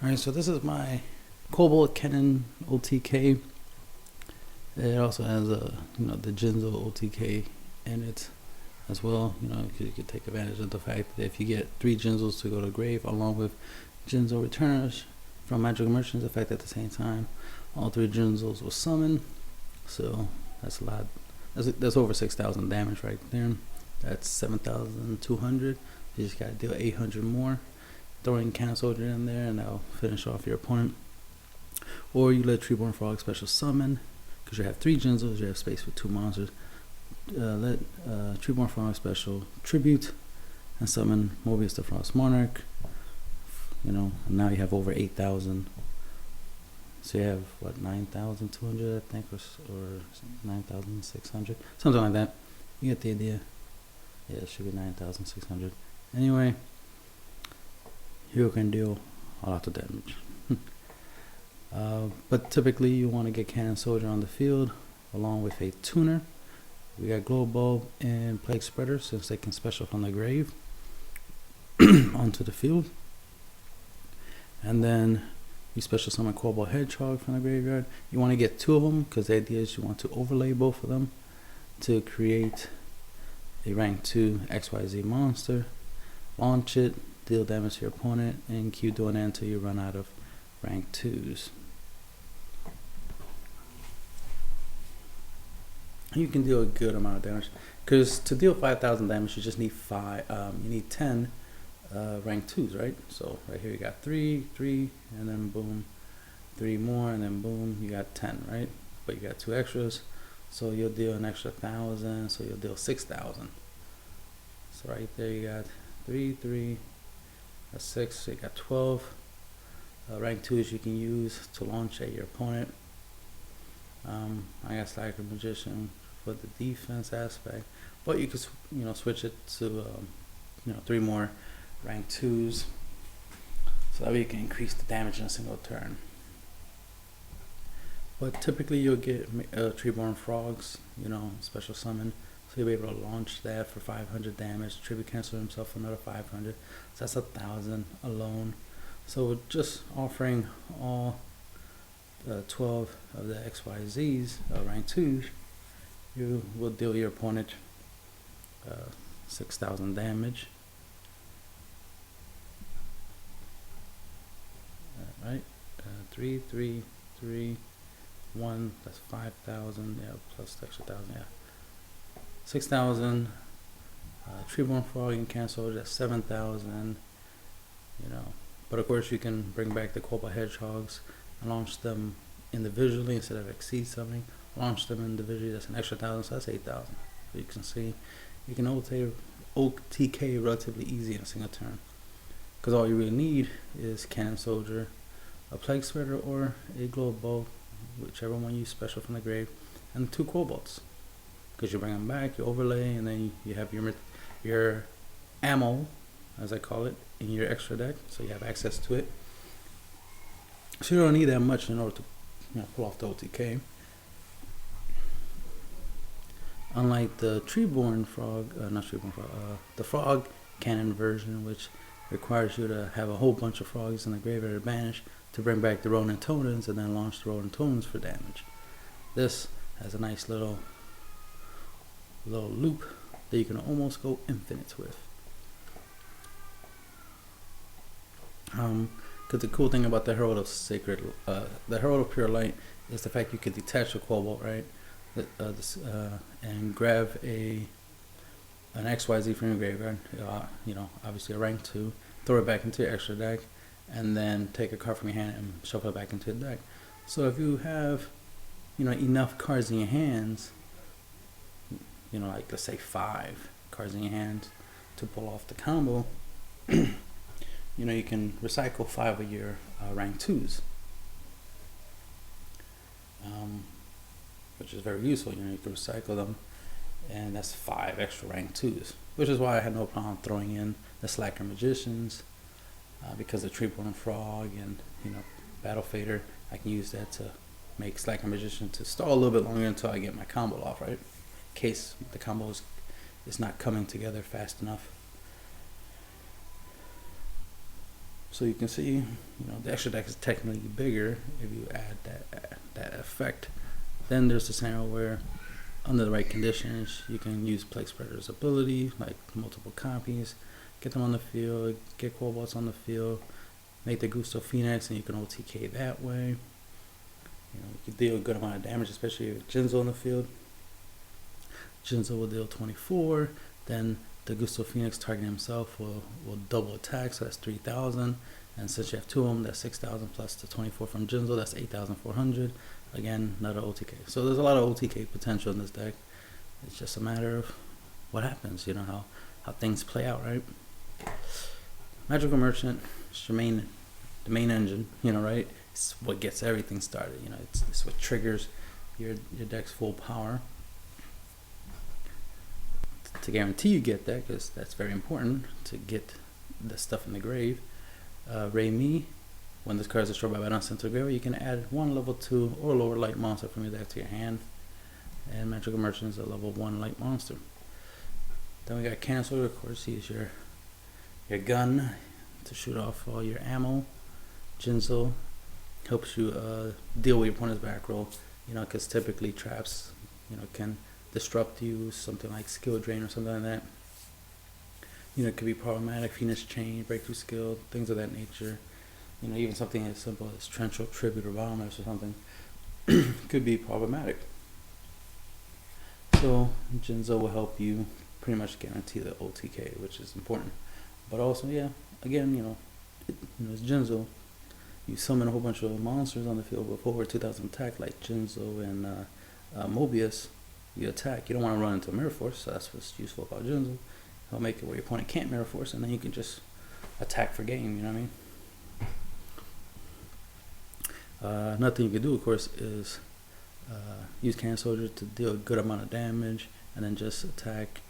Alright, so this is my Quillbolt Canon OTK. It also has a the Jinzo OTK in it as well. You could take advantage of the fact that if you get 3 Jinzos to go to the grave along with Jinzo returners from Magical Merchants effect at the same time, all 3 Jinzos will summon. So that's a lot. That's over 6,000 damage right there. That's 7,200. You just gotta deal 800 more. Throwing Cannon Soldier in there and that'll finish off your opponent. Or you let Treeborn Frog special summon, because you have 3 Jinzos, you have space for 2 monsters. Let Treeborn Frog special tribute and summon Mobius the Frost Monarch. And now you have over 8,000. So you have what, 9,200 I think, or 9,600, something like that. You get the idea. Yeah, it should be 9,600. Anyway, you can deal a lot of damage. But typically you want to get Cannon Soldier on the field along with a tuner. We got Glow Bulb and Plague Spreader, since they can special from the grave onto the field. And then you special summon Quillbolt Hedgehog from the graveyard. You want to get 2 of them because the idea is you want to overlay both of them to create a rank 2 XYZ monster. Launch it, deal damage to your opponent, and keep doing that until you run out of rank 2s. You can deal a good amount of damage, because to deal 5,000 damage you just need 10 rank 2s, right? So right here you got 3, and then boom, 3 more, and then boom, you got 10, right? But you got 2 extras, so you'll deal an extra 1,000, so you'll deal 6,000. So right there you got 3, that's 6, so you got 12 rank 2s you can use to launch at your opponent. I got Slacker Magician for the defense aspect, but you could switch it to 3 more rank 2s, so that way you can increase the damage in a single turn. But typically you'll get Treeborn Frogs, special summon, so you'll be able to launch that for 500 damage. Tribute cancel himself for another 500, so that's 1,000 alone. So we're just offering all 12 of the XYZs, rank 2s, you will deal your opponent 6,000 damage. Right, 3, 1, that's 5,000, yeah, plus the extra 1,000, yeah, 6,000. Treeborn Frog and Cancel, that's 7,000. But of course you can bring back the Quillbolt Hedgehogs and launch them individually instead of exceed something. Launch them individually, that's an extra 1,000, so that's 8,000. So you can see you can OTK relatively easy in a single turn, because all you really need is Cannon Soldier, a Plague Spreader, or a Glow Bulb, whichever one you special from the grave, and 2 Quillbolts, because you bring them back, you overlay, and then you have your ammo, as I call it, in your extra deck, so you have access to it. So you don't need that much in order to pull off the OTK. Unlike the Treeborn Frog, the Frog Cannon version, which requires you to have a whole bunch of frogs in the graveyard banished to bring back the Ronin Tonans and then launch the Ronin Tonans for damage. This has a nice little loop that you can almost go infinite with. Because the cool thing about the Herald of Sacred, the Herald of Pure Light, is the fact you can detach the Quillbolt, right, and grab an XYZ from your graveyard, obviously a rank 2, throw it back into your extra deck, and then take a card from your hand and shuffle it back into the deck. So if you have, enough cards in your hands, like let's say 5 cards in your hands to pull off the combo, you can recycle 5 of your rank 2s, which is very useful. You can recycle them, and that's 5 extra rank 2s, which is why I had no problem throwing in the Slacker Magicians, because of Treeborn Frog and Battle Fader. I can use that to make Slacker Magician to stall a little bit longer until I get my combo off, right, in case the combo is not coming together fast enough. So you can see, the extra deck is technically bigger if you add that effect. Then there's the scenario where, under the right conditions, you can use Plague Spreader's ability, like multiple copies, get them on the field, get Quillbolts on the field, make the Gusto Phoenix, and you can OTK that way. You can deal a good amount of damage, especially with Jinzo in the field. Jinzo will deal 24, then the Gusto Phoenix targeting himself will double attack, so that's 3,000. And since you have two of them, that's 6,000 plus the 24 from Jinzo, that's 8,400. Again, another OTK. So there's a lot of OTK potential in this deck. It's just a matter of what happens, how things play out, right? Magical Merchant, it's the main engine, right? It's what gets everything started, it's what triggers your deck's full power. To guarantee you get that, because that's very important to get the stuff in the grave. Ray-Me, when this card is destroyed by battle sent to the graveyard, you can add one level 2 or lower light monster from your deck to your hand. And Magical Merchant is a level 1 light monster. Then we got Cancel, of course, he's your gun to shoot off all your ammo. Jinzo helps you deal with your opponent's back row, because typically traps, can disrupt you, something like skill drain or something like that. It could be problematic. Phoenix Chain, breakthrough skill, things of that nature. Even something as simple as Torrential Tribute or Bottomless or something could be problematic. So Jinzo will help you pretty much guarantee the OTK, which is important. But also, again, it's Jinzo. You summon a whole bunch of monsters on the field with over 2,000 attack, like Jinzo and Mobius. You attack. You don't want to run into a Mirror Force, so that's what's useful about Jinzo. It'll make it where your opponent can't Mirror Force, and then you can just attack for game, you know what I mean? Nothing you can do, of course, is use Cannon Soldier to deal a good amount of damage, and then just attack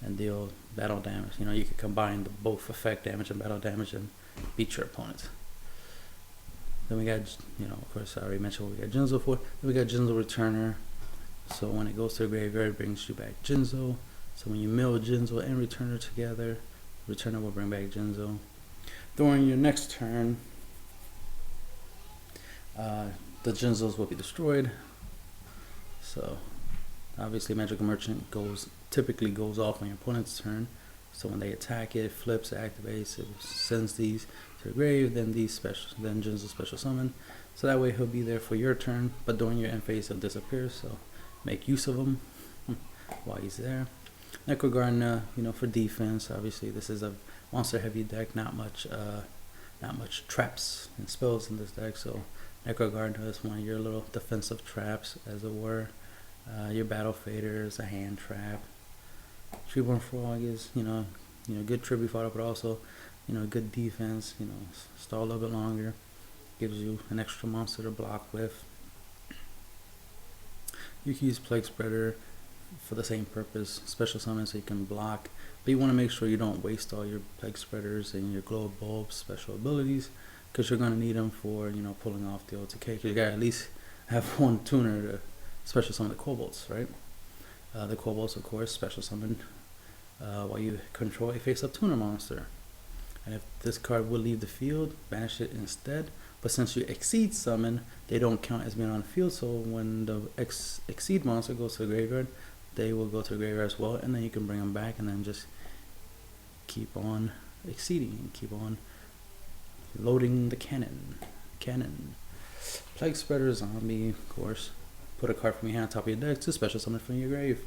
and deal battle damage. You can combine both effect damage and battle damage and beat your opponent. Then we got, of course, I already mentioned what we got Jinzo for. Then we got Jinzo Returner. So when it goes to the graveyard, it brings you back Jinzo. So when you mill Jinzo and Returner together, Returner will bring back Jinzo. During your next turn, the Jinzos will be destroyed. So obviously Magical Merchant typically goes off on your opponent's turn. So when they attack it flips, it activates, it sends these to the grave, then Jinzo special summon. So that way he'll be there for your turn, but during your end phase he'll disappear, so make use of him while he's there. Necrogardener, for defense. Obviously, this is a monster-heavy deck. Not much traps and spells in this deck. So Necrogardener is one of your little defensive traps, as it were. Your Battle Fader is a hand trap. Treeborn Frog is, good tribute fodder, but also, good defense. Stall a little bit longer, gives you an extra monster to block with. You can use Plague Spreader for the same purpose, special summon, so you can block, but you want to make sure you don't waste all your Plague Spreaders and your Glow Bulb special abilities, because you're going to need them for pulling off the OTK, because you got to at least have one tuner to special summon the Quillbolts, right? The Quillbolts, of course, special summon while you control a face-up tuner monster, and if this card will leave the field, banish it instead. But since you exceed summon, they don't count as being on the field, so when the exceed monster goes to the graveyard, they will go to the graveyard as well, and then you can bring them back and then just keep on exceeding and keep on loading the cannon. Plague Spreader Zombie, of course. Put a card from your hand on top of your deck to special summon from your grave.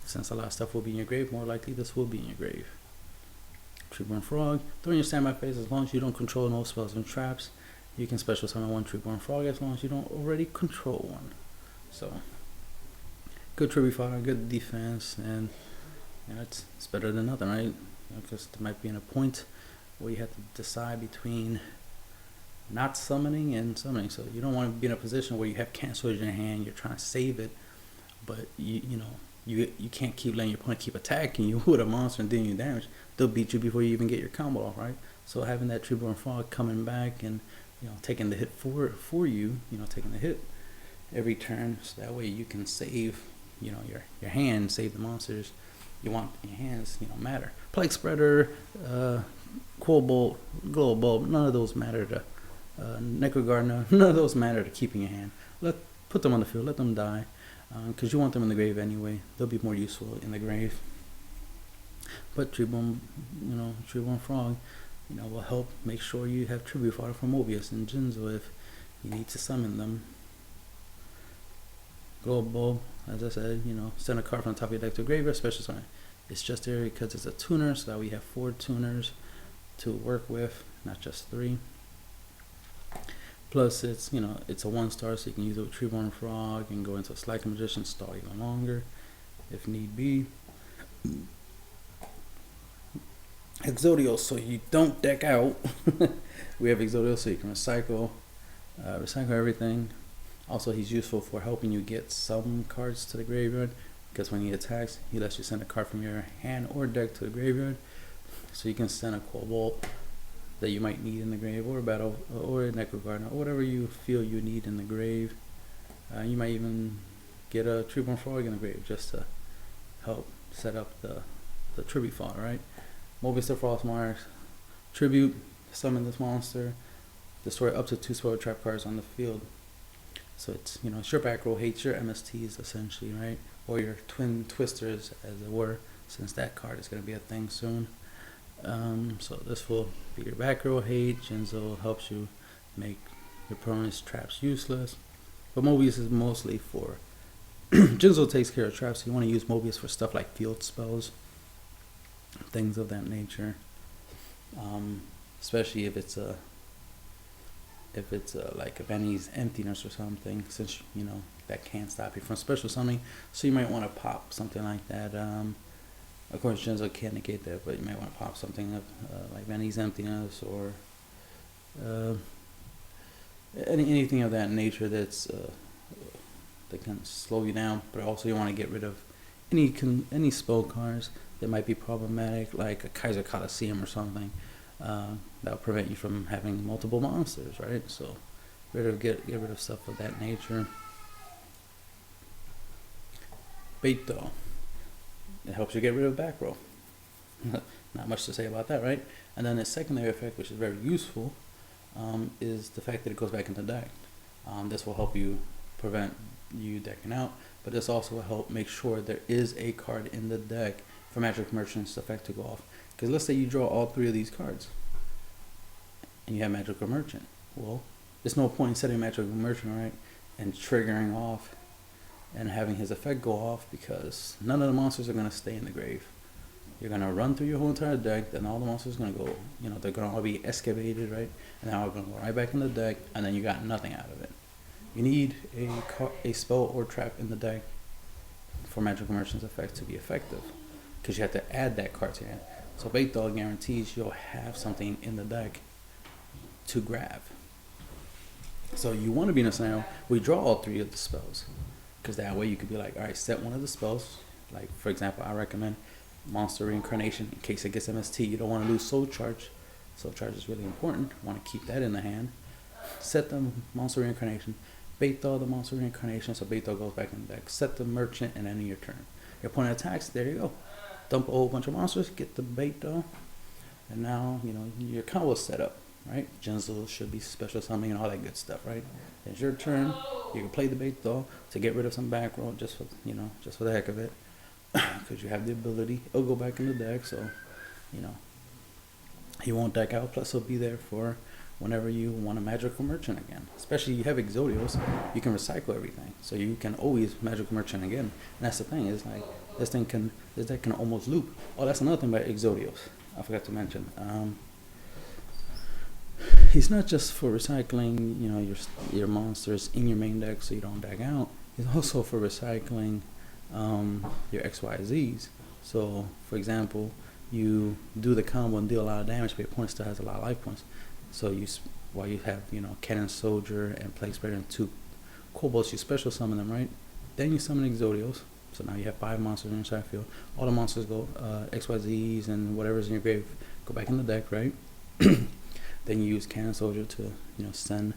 Since a lot of stuff will be in your grave, more likely this will be in your grave. Treeborn Frog. During your standby phase, as long as you don't control no spells and traps, you can special summon one Treeborn Frog as long as you don't already control one. So, good tribute fodder, good defense, and it's better than nothing, right? Because there might be in a point where you have to decide between not summoning and summoning. So you don't want to be in a position where you have Cancel in your hand, you're trying to save it, but you can't keep letting your opponent keep attacking you with a monster and dealing you damage. They'll beat you before you even get your combo off, right? So having that Treeborn Frog coming back and taking the hit for you, taking the hit every turn, so that way you can save your hand, save the monsters you want in your hands, matter. Plague Spreader, Quillbolt, Quillbolt, none of those matter to Necrogardener, none of those matter to keep in your hand. Put them on the field, let them die, because you want them in the grave anyway. They'll be more useful in the grave. But Treeborn Frog, will help make sure you have tribute fodder for Mobius and Jinzo if you need to summon them. Quillbolt, as I said, send a card from the top of your deck to a graveyard, special summon. It's just there because it's a tuner, so that we have 4 tuners to work with, not just 3. Plus, it's it's a 1-star, so you can use it with Treeborn Frog and go into a Slacker Magician, stall even longer, if need be. Exodios, so you don't deck out. We have Exodios, so you can recycle everything. Also, he's useful for helping you get some cards to the graveyard, because when he attacks, he lets you send a card from your hand or deck to the graveyard. So you can send a Quillbolt that you might need in the grave, or a battle, or a Necrogardener, or whatever you feel you need in the grave. You might even get a Treeborn Frog in the grave just to help set up the tribute fodder, right? Mobius the Frostmarks, tribute, summon this monster, destroy up to 2 spell trap cards on the field. So it's it's your back row hates your MSTs essentially, right? Or your twin twisters, as it were, since that card is going to be a thing soon. So this will be your back row hate. Jinzo helps you make your opponent's traps useless, but Mobius is mostly for Jinzo takes care of traps, so you want to use Mobius for stuff like field spells, things of that nature. Especially if it's like a Benny's emptiness or something, since that can't stop you from special summoning. So you might want to pop something like that. Of course, Jinzo can't negate that, but you might want to pop something like Benny's emptiness, or anything of that nature that can slow you down. But also you want to get rid of any spell cards that might be problematic, like a Kaiser Coliseum or something. That'll prevent you from having multiple monsters, right? So get rid of stuff of that nature. Beito, it helps you get rid of back row. Not much to say about that, right? And then its secondary effect, which is very useful, is the fact that it goes back into the deck. This will help you prevent you decking out, but this also will help make sure there is a card in the deck for Magic Merchant's effect to go off. Because let's say you draw all 3 of these cards and you have Magical Merchant. Well, there's no point in setting Magical Merchant, right, and triggering off and having his effect go off, because none of the monsters are going to stay in the grave. You're going to run through your whole entire deck, then all the monsters are going to go, they're going to all be excavated, right, and now we're going to go right back in the deck, and then you got nothing out of it. You need a spell or trap in the deck for Magical Merchant's effect to be effective, because you have to add that card to your hand. So Beito guarantees you'll have something in the deck to grab. So you want to be in a scenario where you draw all 3 of the spells, because that way you could be like, all right, set one of the spells. Like, for example, I recommend Monster Reincarnation in case it gets MST. You don't want to lose Soul Charge. Soul Charge is really important. You want to keep that in the hand. Set the Monster Reincarnation. Beito the Monster Reincarnation, so Beito goes back in the deck. Set the Merchant, and end your turn. Your opponent attacks, there you go. Dump a whole bunch of monsters, get the Beito, and now your combo is set up, right? Jinzo should be special summoning and all that good stuff, right? It's your turn. You can play the Beito to get rid of some back row, just for the heck of it, because you have the ability. It'll go back in the deck, so he won't deck out. Plus, he'll be there for whenever you want a Magical Merchant again. Especially you have Exodios, you can recycle everything, so you can always Magical Merchant again. And that's the thing, is like this deck can almost loop. Oh, that's another thing about Exodios I forgot to mention. He's not just for recycling, your monsters in your main deck so you don't deck out. He's also for recycling your XYZs. So, for example, you do the combo and deal a lot of damage, but your opponent still has a lot of life points. So while you have Cannon Soldier and Plague Spreader and 2 Quillbolts, you special summon them, right? Then you summon Exodios. So now you have 5 monsters in your side field. All the monsters go XYZs and whatever's in your grave go back in the deck, right? Then you use Cannon Soldier to send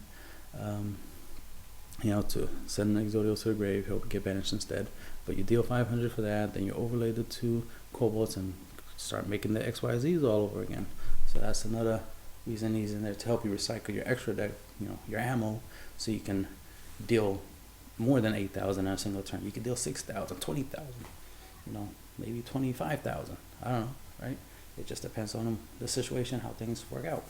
to send the Exodios to the grave. He'll get banished instead. But you deal 500 for that. Then you overlay the 2 Quillbolts and start making the XYZs all over again. So that's another using these in there to help you recycle your extra deck, your ammo, so you can deal more than 8,000 in a single turn. You can deal 6,000, 20,000, maybe 25,000. I don't know, right? It just depends on the situation, how things work out.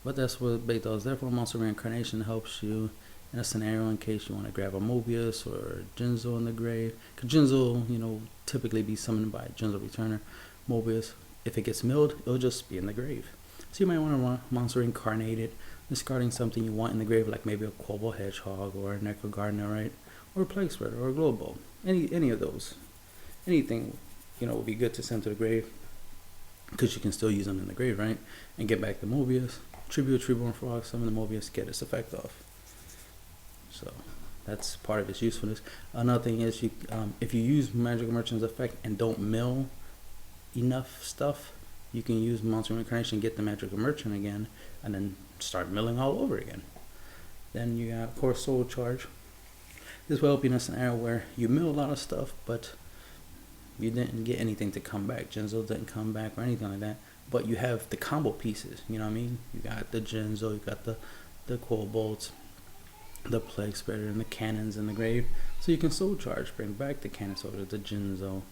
But that's what bait does. Therefore, monster reincarnation helps you in a scenario in case you want to grab a Mobius or a Jinzo in the grave. Because Jinzo, typically be summoned by a Jinzo Returner. Mobius, if it gets milled, it'll just be in the grave. So you might want to run monster reincarnated, discarding something you want in the grave, like maybe a Quillbolt Hedgehog or a Necro Gardener, right? Or a Plague Spreader or a Quillbolt. Any of those. Anything, would be good to send to the grave, because you can still use them in the grave, right? And get back the Mobius. Tribute Treeborn Frog, summon the Mobius, get its effect off. So that's part of its usefulness. Another thing is, if you use Magical Merchant's effect and don't mill enough stuff, you can use Monster Reincarnation, get the Magical Merchant again, and then start milling all over again. Then you got, of course, Soul Charge. This will help you in a scenario where you mill a lot of stuff, but you didn't get anything to come back. Jinzo didn't come back or anything like that. But you have the combo pieces, you know what I mean? You got the Jinzo, you got the Quillbolts, the Plague Spreader, and the cannons in the grave. So you can Soul Charge, bring back the Cannon Soldier, the Jinzo,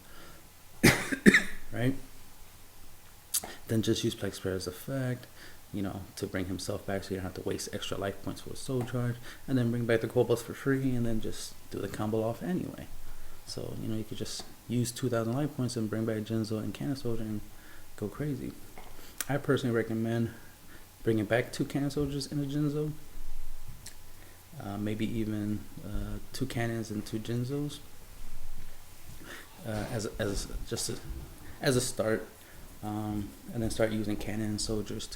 right? Then just use Plague Spreader's effect, to bring himself back, so you don't have to waste extra life points for a Soul Charge. And then bring back the Quillbolts for free, and then just do the combo off anyway. So, you could just use 2,000 life points and bring back Jinzo and Cannon Soldier and go crazy. I personally recommend bringing back 2 Cannon Soldiers in a Jinzo. Maybe even 2 cannons and 2 Jinzos. As a start. And then start using Cannon Soldiers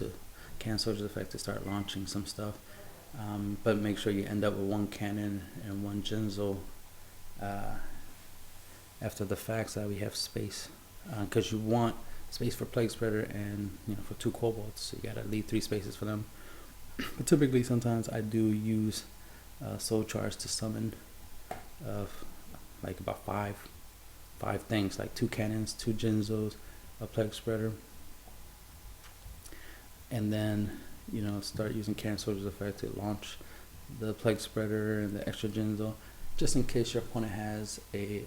effect to start launching some stuff. But make sure you end up with 1 cannon and 1 Jinzo after the fact, so that we have space. Because you want space for Plague Spreader and for 2 Quillbolts, so you gotta leave 3 spaces for them. But typically, sometimes I do use Soul Charge to summon like about five things, like 2 cannons, 2 Jinzos, a Plague Spreader, and then start using Cannon Soldier's effect to launch the Plague Spreader and the extra Jinzo, just in case your opponent has a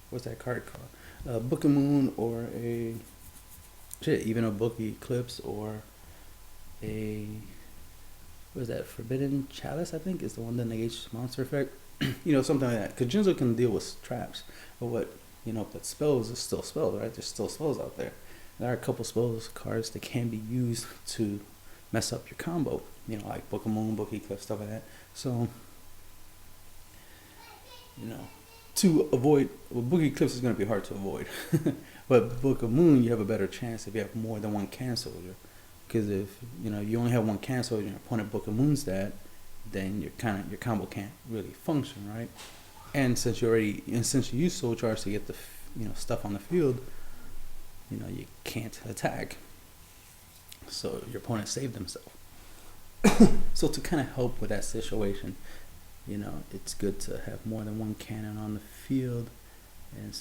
what's that card called? A Book of Moon, or even a Book Eclipse, or a Forbidden Chalice, I think is the one that negates monster effect. Something like that. Because Jinzo can deal with traps, but but spells is still spells, right? There's still spells out there. There are a couple spells cards that can be used to mess up your combo, like Book of Moon, Book Eclipse, stuff like that. So, to avoid, Book Eclipse is going to be hard to avoid, but Book of Moon, you have a better chance if you have more than 1 Cannon Soldier. Because if you only have 1 Cannon Soldier and your opponent Book of Moon's that, then your combo can't really function, right? And since you use Soul Charge to get the stuff on the field, you can't attack. So your opponent saved himself. So to kind of help with that situation, it's good to have more than 1 cannon on the field, and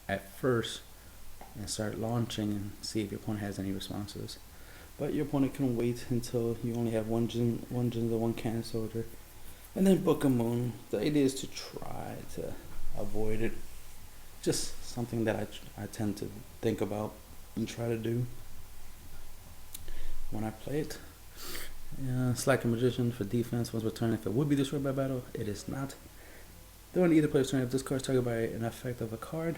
at first, and start launching and see if your opponent has any responses. But your opponent can wait until you only have 1 Jinzo, 1 Cannon Soldier, and then Book of Moon. The idea is to try to avoid it. Just something that I tend to think about and try to do when I play it. Slacker Magician for defense. Once per turn, if it would be destroyed by battle, it is not. During either player's turn, if this card is targeted by an effect of a card,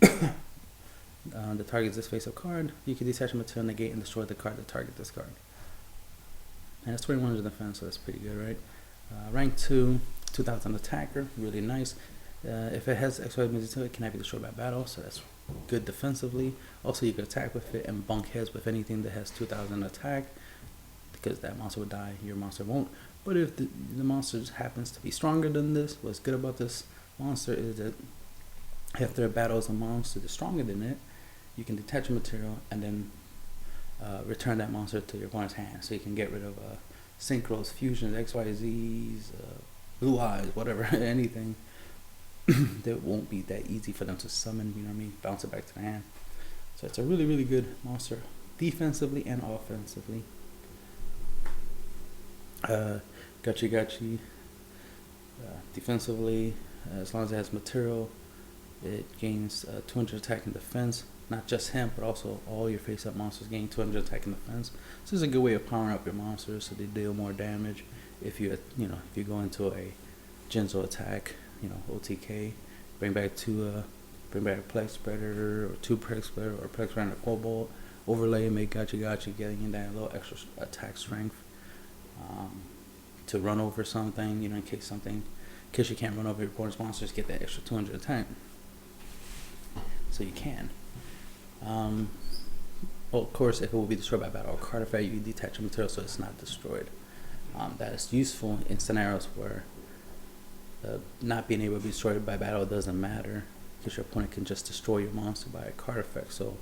the target is this face-up card, you can detach a material, negate, and destroy the card that target this card. And it's 2100 defense, so that's pretty good, right? Rank 2, 2000 attacker, really nice. If it has XY utility, it cannot be destroyed by battle, so that's good defensively. Also, you can attack with it and bunk heads with anything that has 2000 attack, because that monster would die, your monster won't. But if the monster happens to be stronger than this, what's good about this monster is that after a battle is a monster that's stronger than it, you can detach a material and then return that monster to your opponent's hand. So you can get rid of synchros, fusions, XYZs, blue eyes, whatever, anything. that won't be that easy for them to summon, you know what I mean, bounce it back to the hand. So it's a really, really good monster, defensively and offensively. Gachi, defensively, as long as it has material, it gains 200 attack and defense. Not just him, but also all your face-up monsters gain 200 attack and defense. So this is a good way of powering up your monsters so they deal more damage. If you if you go into a Jinzo attack, OTK, bring back Plex Predator or 2 Plex Predator or Plex Predator Quillbolt, overlay and make Gachi getting that little extra attack strength to run over something, in case you can't run over your opponent's monsters, get that extra 200 attack. So you can. Well, of course, if it will be destroyed by battle or card effect, you detach the material so it's not destroyed. That is useful in scenarios where not being able to be destroyed by battle doesn't matter, because your opponent can just destroy your monster by a card effect. So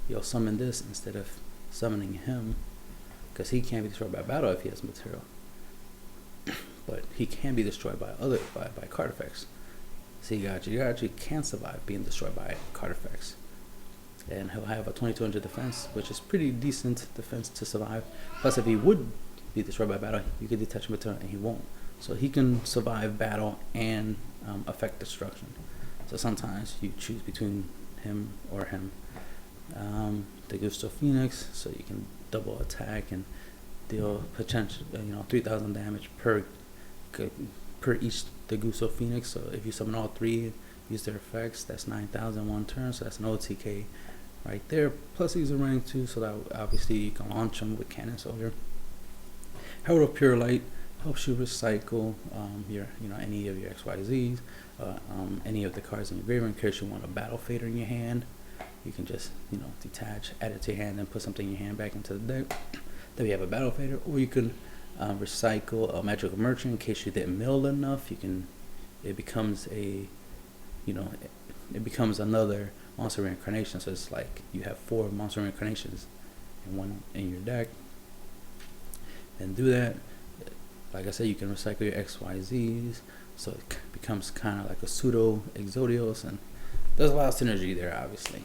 you'll summon this instead of summoning him, because he can't be destroyed by battle if he has material. But he can be destroyed by card effects. See, Gachi can survive being destroyed by card effects. And he'll have a 2200 defense, which is pretty decent defense to survive. Plus, if he would be destroyed by battle, you could detach him material and he won't. So he can survive battle and affect destruction. So sometimes you choose between him or him. The Gusto Phoenix, so you can double attack and deal potential 3,000 damage per each Degusto Phoenix. So if you summon all 3, use their effects, that's 9,000 one turn. So that's an OTK right there. Plus he's a rank 2, so that obviously you can launch him with Cannon Soldier. Herald of Pure Light helps you recycle any of your XYZs, any of the cards in your graveyard in case you want a Battle Fader in your hand. You can just detach, add it to your hand, and put something in your hand back into the deck. Then we have a Battle Fader, or you can recycle a Magical Merchant in case you didn't mill enough. It becomes another monster reincarnation. So it's like you have 4 monster reincarnations in one in your deck. And do that. Like I said, you can recycle your XYZs, so it becomes kind of like a pseudo Exodios, and there's a lot of synergy there, obviously.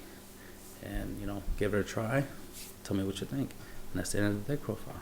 And give it a try. Tell me what you think. And that's the end of the deck profile.